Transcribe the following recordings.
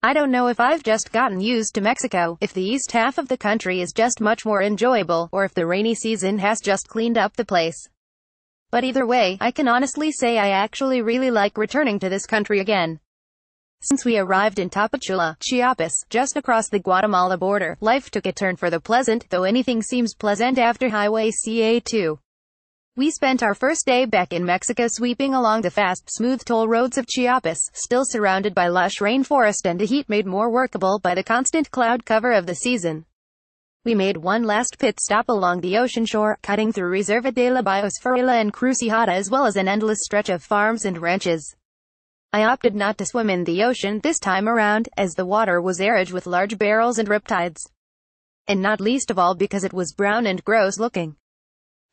I don't know if I've just gotten used to Mexico, if the east half of the country is just much more enjoyable, or if the rainy season has just cleaned up the place. But either way, I can honestly say I actually really like returning to this country again. Since we arrived in Tapachula, Chiapas, just across the Guatemala border, life took a turn for the pleasant, though anything seems pleasant after Highway CA2. We spent our first day back in Mexico sweeping along the fast, smooth toll roads of Chiapas, still surrounded by lush rainforest and a heat made more workable by the constant cloud cover of the season. We made one last pit stop along the ocean shore, cutting through Reserva de la Biosfera and Crucijada as well as an endless stretch of farms and ranches. I opted not to swim in the ocean this time around, as the water was arid with large barrels and riptides. And not least of all because it was brown and gross looking.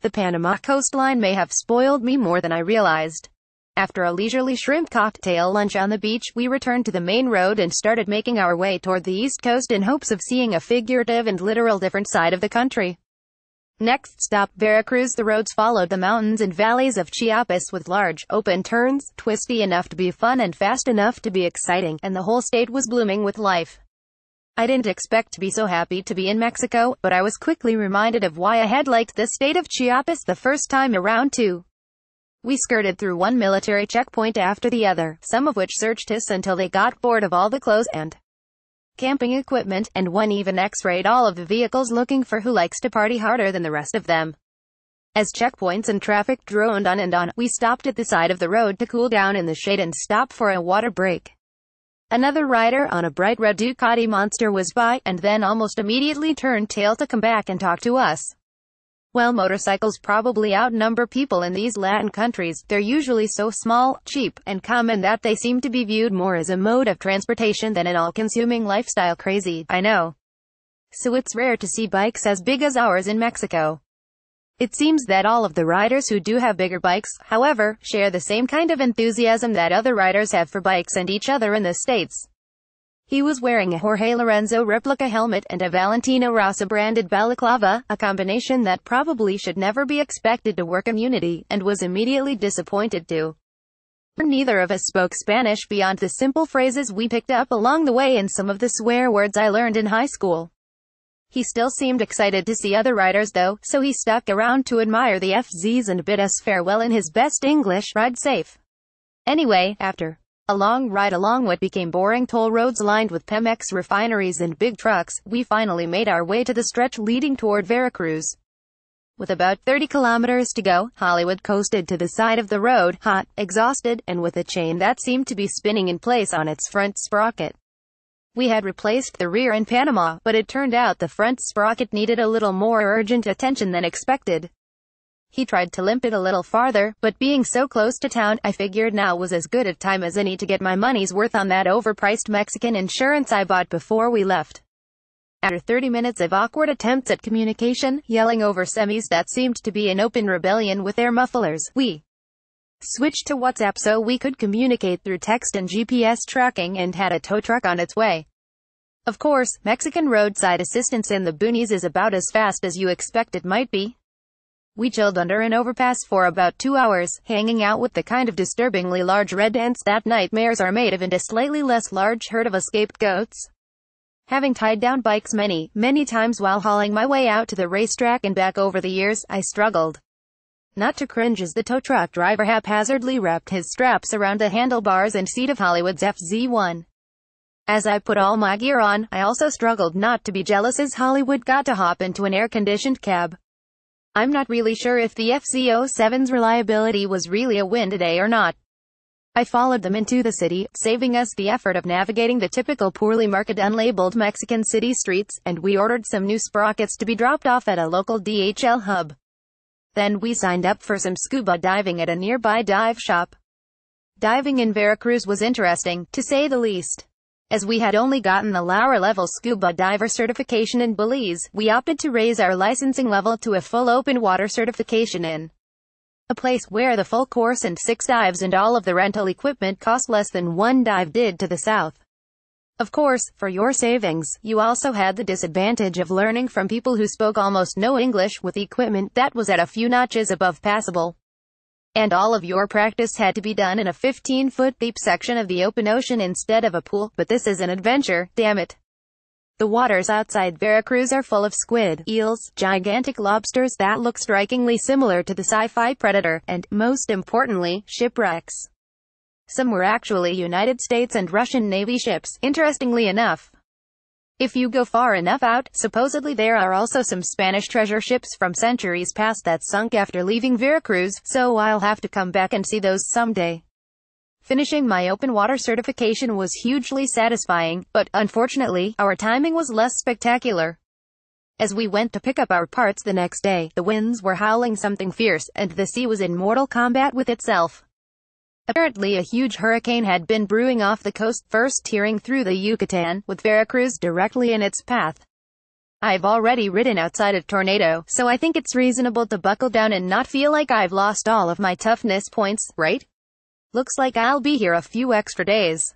The Panama coastline may have spoiled me more than I realized. After a leisurely shrimp cocktail lunch on the beach, we returned to the main road and started making our way toward the east coast in hopes of seeing a figurative and literal different side of the country. Next stop, Veracruz. The roads followed the mountains and valleys of Chiapas with large, open turns, twisty enough to be fun and fast enough to be exciting, and the whole state was blooming with life. I didn't expect to be so happy to be in Mexico, but I was quickly reminded of why I had liked the state of Chiapas the first time around too. We skirted through one military checkpoint after the other, some of which searched us until they got bored of all the clothes and camping equipment, and one even x-rayed all of the vehicles looking for who likes to party harder than the rest of them. As checkpoints and traffic droned on and on, we stopped at the side of the road to cool down in the shade and stop for a water break. Another rider on a bright red Ducati Monster was by, and then almost immediately turned tail to come back and talk to us. Well, motorcycles probably outnumber people in these Latin countries. They're usually so small, cheap, and common that they seem to be viewed more as a mode of transportation than an all-consuming lifestyle. Crazy, I know. So it's rare to see bikes as big as ours in Mexico. It seems that all of the riders who do have bigger bikes, however, share the same kind of enthusiasm that other riders have for bikes and each other in the States. He was wearing a Jorge Lorenzo replica helmet and a Valentino Rossi branded balaclava, a combination that probably should never be expected to work in unity, and was immediately disappointed to. Neither of us spoke Spanish beyond the simple phrases we picked up along the way and some of the swear words I learned in high school. He still seemed excited to see other riders though, so he stuck around to admire the FZs and bid us farewell in his best English, "Ride safe." Anyway, after a long ride along what became boring toll roads lined with Pemex refineries and big trucks, we finally made our way to the stretch leading toward Veracruz. With about 30 kilometers to go, Hollywood coasted to the side of the road, hot, exhausted, and with a chain that seemed to be spinning in place on its front sprocket. We had replaced the rear in Panama, but it turned out the front sprocket needed a little more urgent attention than expected. He tried to limp it a little farther, but being so close to town, I figured now was as good a time as any to get my money's worth on that overpriced Mexican insurance I bought before we left. After 30 minutes of awkward attempts at communication, yelling over semis that seemed to be in open rebellion with their mufflers, we switched to WhatsApp so we could communicate through text and GPS tracking, and had a tow truck on its way. Of course, Mexican roadside assistance in the boonies is about as fast as you expect it might be. We chilled under an overpass for about 2 hours, hanging out with the kind of disturbingly large red ants that nightmares are made of and a slightly less large herd of escaped goats. Having tied down bikes many times while hauling my way out to the racetrack and back over the years, I struggled not to cringe as the tow truck driver haphazardly wrapped his straps around the handlebars and seat of Hollywood's FZ-01. As I put all my gear on, I also struggled not to be jealous as Hollywood got to hop into an air-conditioned cab. I'm not really sure if the fz-07's reliability was really a win today or not. I followed them into the city, saving us the effort of navigating the typical poorly marked unlabeled Mexican city streets, and we ordered some new sprockets to be dropped off at a local DHL hub. Then we signed up for some scuba diving at a nearby dive shop. Diving in Veracruz was interesting, to say the least. As we had only gotten the lower-level scuba diver certification in Belize, we opted to raise our licensing level to a full open-water certification in a place where the full course and 6 dives and all of the rental equipment cost less than one dive did to the south. Of course, for your savings, you also had the disadvantage of learning from people who spoke almost no English with equipment that was at a few notches above passable. And all of your practice had to be done in a 15-foot deep section of the open ocean instead of a pool. But this is an adventure, damn it. The waters outside Veracruz are full of squid, eels, gigantic lobsters that look strikingly similar to the sci-fi Predator, and, most importantly, shipwrecks. Some were actually United States and Russian Navy ships, interestingly enough. If you go far enough out, supposedly there are also some Spanish treasure ships from centuries past that sunk after leaving Veracruz, so I'll have to come back and see those someday. Finishing my open water certification was hugely satisfying, but, unfortunately, our timing was less spectacular. As we went to pick up our parts the next day, the winds were howling something fierce, and the sea was in mortal combat with itself. Apparently a huge hurricane had been brewing off the coast, first tearing through the Yucatan, with Veracruz directly in its path. I've already ridden outside a tornado, so I think it's reasonable to buckle down and not feel like I've lost all of my toughness points, right? Looks like I'll be here a few extra days.